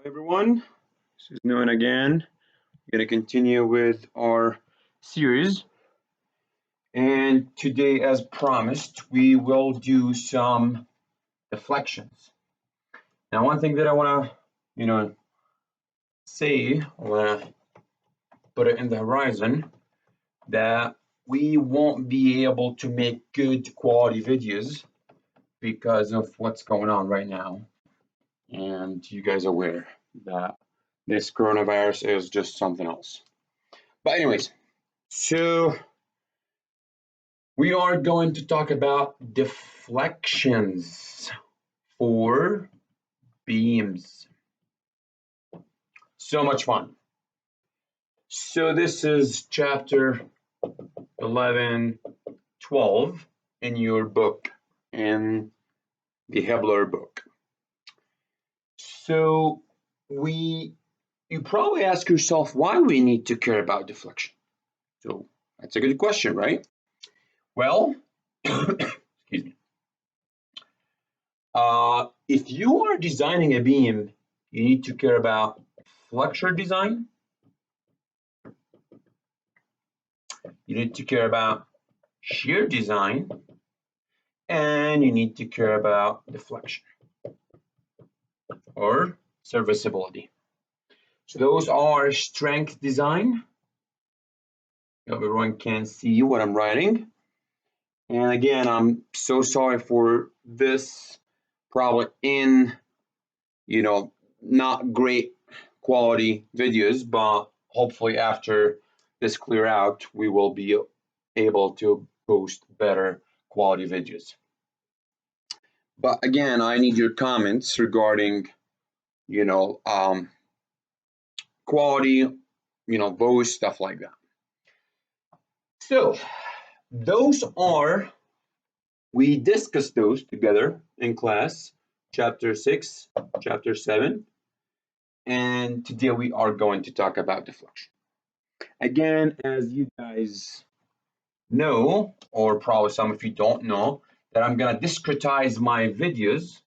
Hi everyone, this is Noon again. We're going to continue with our series, and today, as promised, we will do some deflections. Now, one thing that I want to, say, I want to put it in the horizon that we won't be able to make good quality videos because of what's going on right now, and you guys are aware that this coronavirus is just something else. But anyways, so we are going to talk about deflections for beams. So much fun. So this is chapter 11, 12 in your book, in the Hebler book. So you probably ask yourself why we need to care about deflection. So that's a good question, right? Well, excuse me. If you are designing a beam, you need to care about flexure design. You need to care about shear design, and you need to care about deflection or serviceability. So those are strength design. Everyone can see what I'm writing. And again, I'm so sorry for this, probably in, not great quality videos, but hopefully after this clear out, we will be able to post better quality videos. But again, I need your comments regarding, quality, those stuff like that. So we discussed those together in class, chapter 6, chapter 7, and today we are going to talk about deflection. Again, as you guys know, or probably some of you don't know, that I'm gonna discretize my videos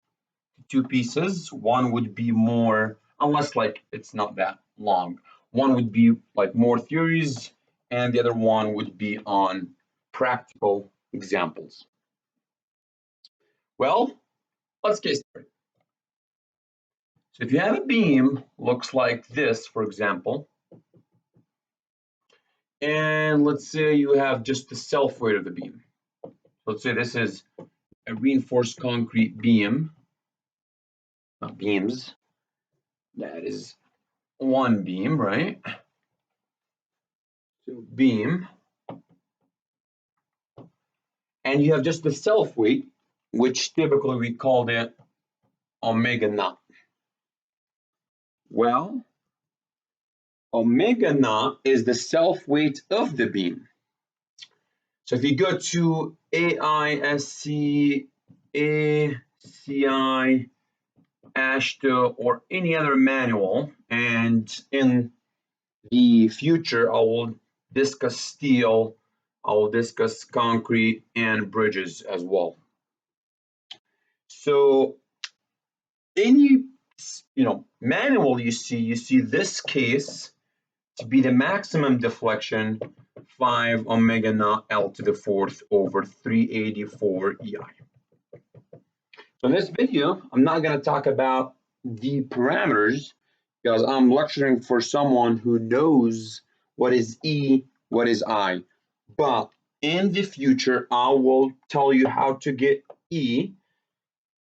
to two pieces. One would be more, unless like it's not that long, one would be like more theories, and the other one would be on practical examples. Well, let's get started. So if you have a beam, looks like this, for example, and let's say you have just the self weight of the beam. Let's say this is a reinforced concrete beam, not beams. That is one beam, right? So beam. And you have just the self weight, which typically we called it omega naught. Well, omega naught is the self weight of the beam. So if you go to AISC, ACI, AASHTO, or any other manual, and in the future I will discuss steel, I will discuss concrete and bridges as well. So any manual you see this case to be the maximum deflection 5 omega naught L to the fourth over 384 EI. So in this video, I'm not going to talk about the parameters because I'm lecturing for someone who knows what is E, what is I. But in the future, I will tell you how to get E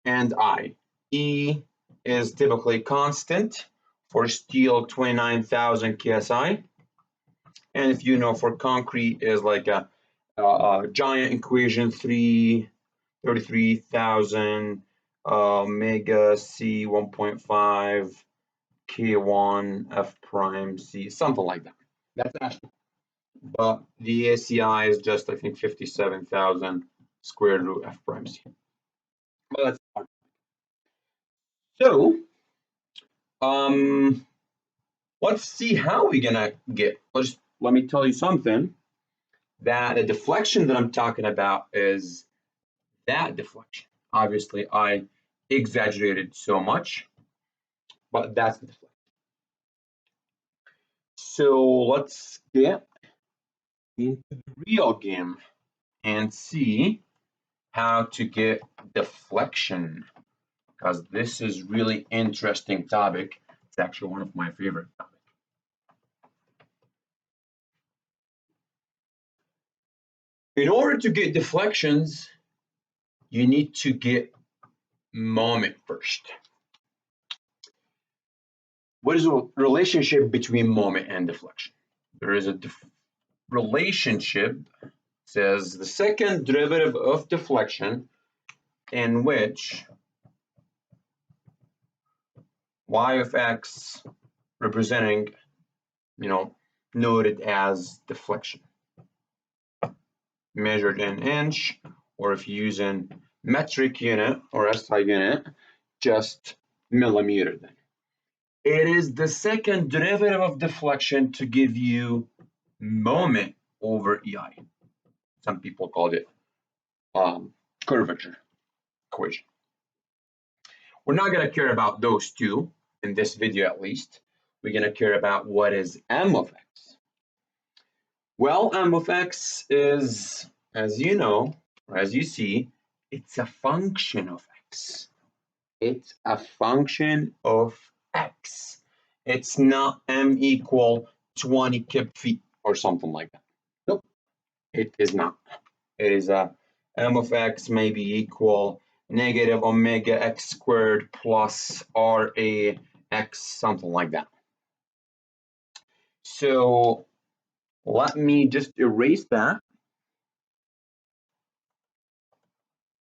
and I. E is typically constant for steel 29,000 KSI. And if you know for concrete is like a giant equation 33,000 omega C 1.5 K1 F prime C, something like that. That's actually, but the ACI is just I think 57,000 square root F prime C. But that's fine. So let's see how we're gonna get. Let me tell you something. That the deflection that I'm talking about is that deflection. Obviously, I exaggerated so much. but that's the deflection. So let's get into the real game and see how to get deflection, because this is really interesting topic. It's actually one of my favorite topics. In order to get deflections, you need to get moment first. What is the relationship between moment and deflection? There is a relationship, says the second derivative of deflection, in which y of x representing, noted as deflection, measured in inch, or if you use in metric unit or SI unit, just millimeter then. It is the second derivative of deflection to give you moment over EI. Some people call it curvature equation. We're not going to care about those two in this video, at least. We're going to care about what is m of x. Well, m of x is, as you know, or as you see, it's a function of x. It's a function of x. It's not m equal 20 kub feet or something like that. Nope, it is not. It is a m of x may be equal negative omega x squared plus ra x, something like that. So let me just erase that.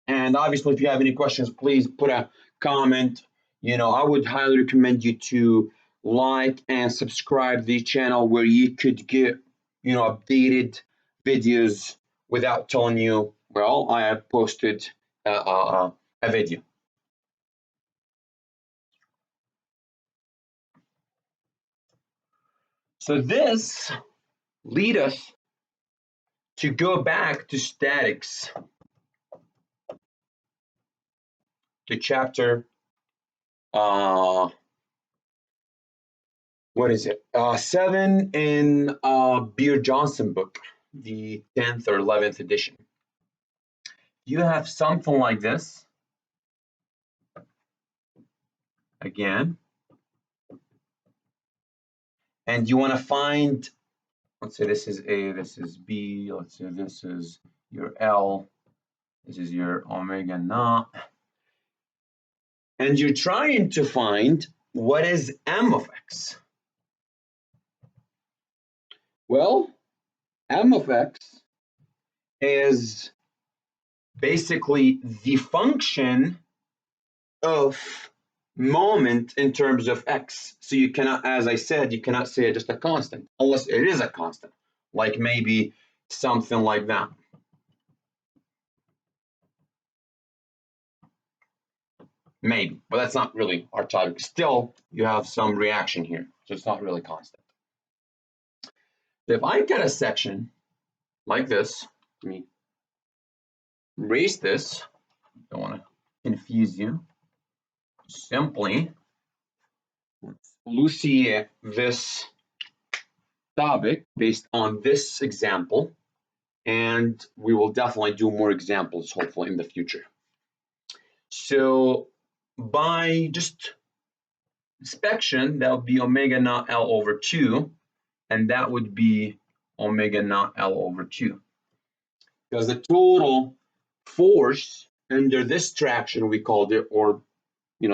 And obviously, if you have any questions, please put a comment. I would highly recommend you to like and subscribe to the channel where you could get, updated videos without telling you, well, I have posted a video. So this leads us to go back to statics, to chapter, what is it? 7 in Beer-Johnson book, the 10th or 11th edition. You have something like this. Again. And you want to find, let's say this is A, this is B, let's say this is your L, this is your omega naught. And you're trying to find what is m of x. Well, m of x is basically the function of moment in terms of x. So you cannot, as I said, you cannot say just a constant unless it is a constant, like maybe something like that. Maybe, but that's not really our topic. Still, you have some reaction here, so it's not really constant. If I get a section like this, let me erase this, don't want to confuse you. Simply, let's elucidate this topic based on this example, and we will definitely do more examples, hopefully, in the future. So by just inspection, that would be omega naught L over 2, and that would be omega naught L over 2. Because the total force under this traction, we called it, or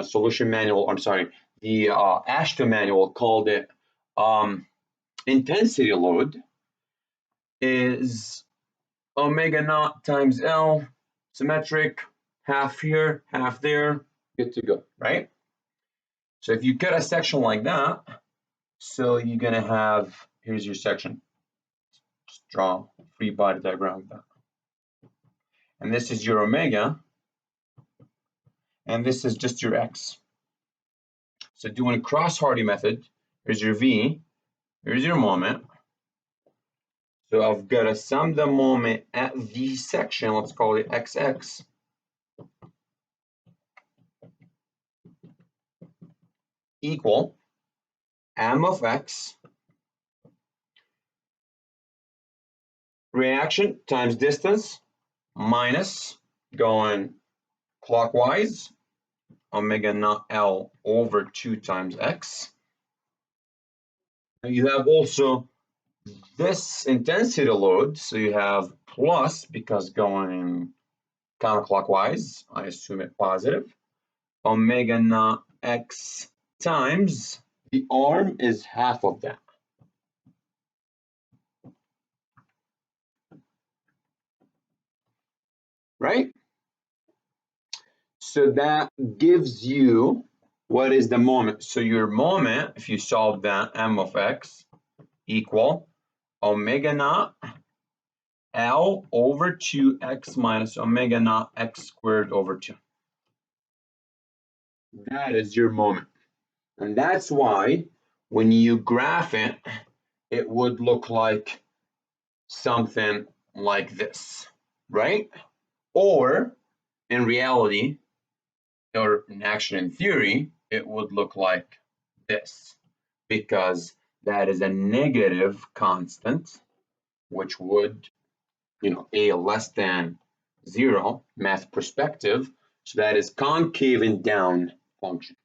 solution manual, I'm sorry, the Ashton manual called it intensity load, is omega naught times L, symmetric, half here, half there, good to go, right? So if you cut a section like that, so you're going to have, here's your section. Just draw a free body diagram of that. And this is your omega, and this is just your x. So doing a cross-Hardy method, here's your v, here's your moment. So I've got to sum the moment at the section, let's call it xx, equal m of x reaction times distance minus going clockwise omega naught L over 2 times x. You have also this intensity load, so you have plus, because going counterclockwise, I assume it positive, omega naught x times the arm is half of that. Right? So that gives you what is the moment. So your moment, if you solve that, m of x equal omega naught L over 2x minus omega naught x squared over 2. That is your moment. And that's why when you graph it, it would look like something like this, right? Or in reality, or in action in theory, it would look like this, because that is a negative constant, which would, a less than 0 math perspective, so that is concave and down function.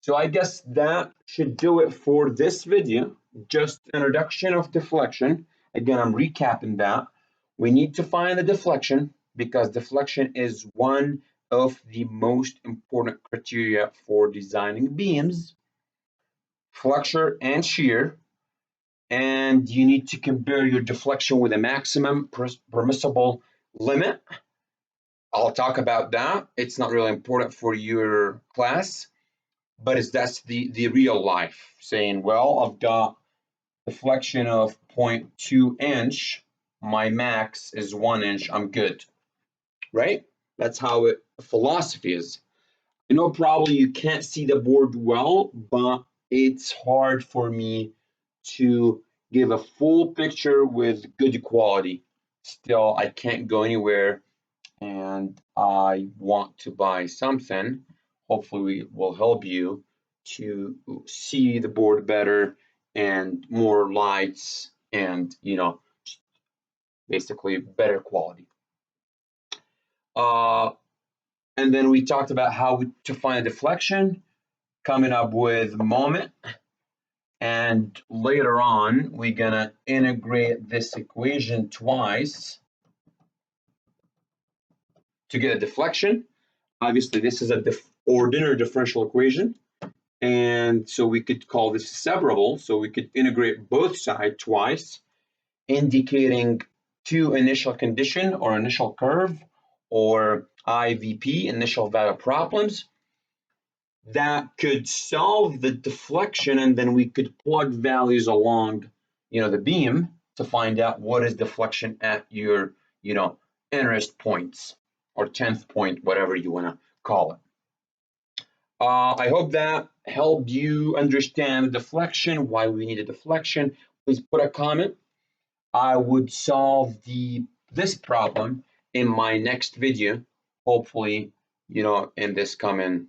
So I guess that should do it for this video, just introduction of deflection. Again, I'm recapping that. We need to find the deflection because deflection is one of the most important criteria for designing beams, flexure and shear. And you need to compare your deflection with a maximum permissible limit. I'll talk about that. It's not really important for your class, but that's the real life, saying, well, I've got deflection of 0.2 inch, my max is 1 inch, I'm good, right? That's how philosophy is. I know probably you can't see the board well, but it's hard for me to give a full picture with good quality. Still, I can't go anywhere and I want to buy something. Hopefully we will help you to see the board better and more lights and, basically better quality. And then we talked about how to find a deflection, coming up with moment. And later on, we're gonna integrate this equation twice to get a deflection. Obviously, this is a ordinary differential equation. And so we could call this separable. So we could integrate both sides twice, indicating two initial condition or initial curve, or IVP, initial value problems, that could solve the deflection, and then we could plug values along, the beam to find out what is deflection at your, interest points or 10th point, whatever you want to call it. I hope that helped you understand the deflection, why we need a deflection. Please put a comment. I would solve this problem in my next video, hopefully, in this coming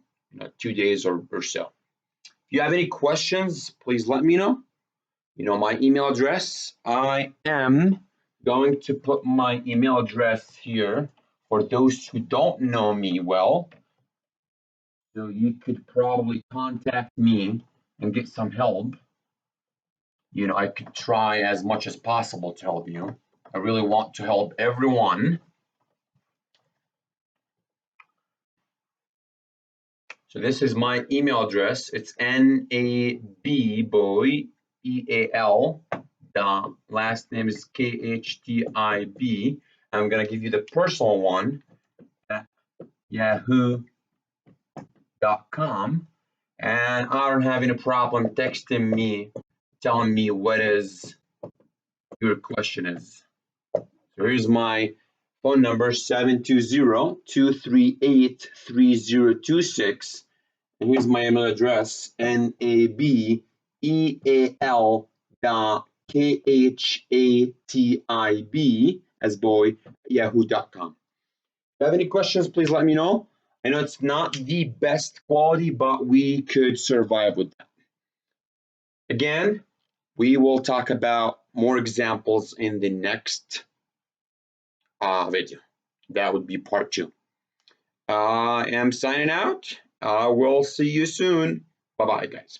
2 days or so. If you have any questions, please let me know. My email address. I am going to put my email address here for those who don't know me well. So you could probably contact me and get some help. I could try as much as possible to help you. I really want to help everyone. So this is my email address. It's NABboy, EAL. The last name is KHTIB. I'm going to give you the personal one at yahoo.com. And I'm having a problem texting me, telling me what is your question is. So here's my phone number, 720-238-3026. And here's my email address, NABEL.KHATIB as boy, yahoo.com. If you have any questions, please let me know. I know it's not the best quality, but we could survive with that. Again, we will talk about more examples in the next video. That would be part 2. I am signing out. We'll see you soon. Bye-bye, guys.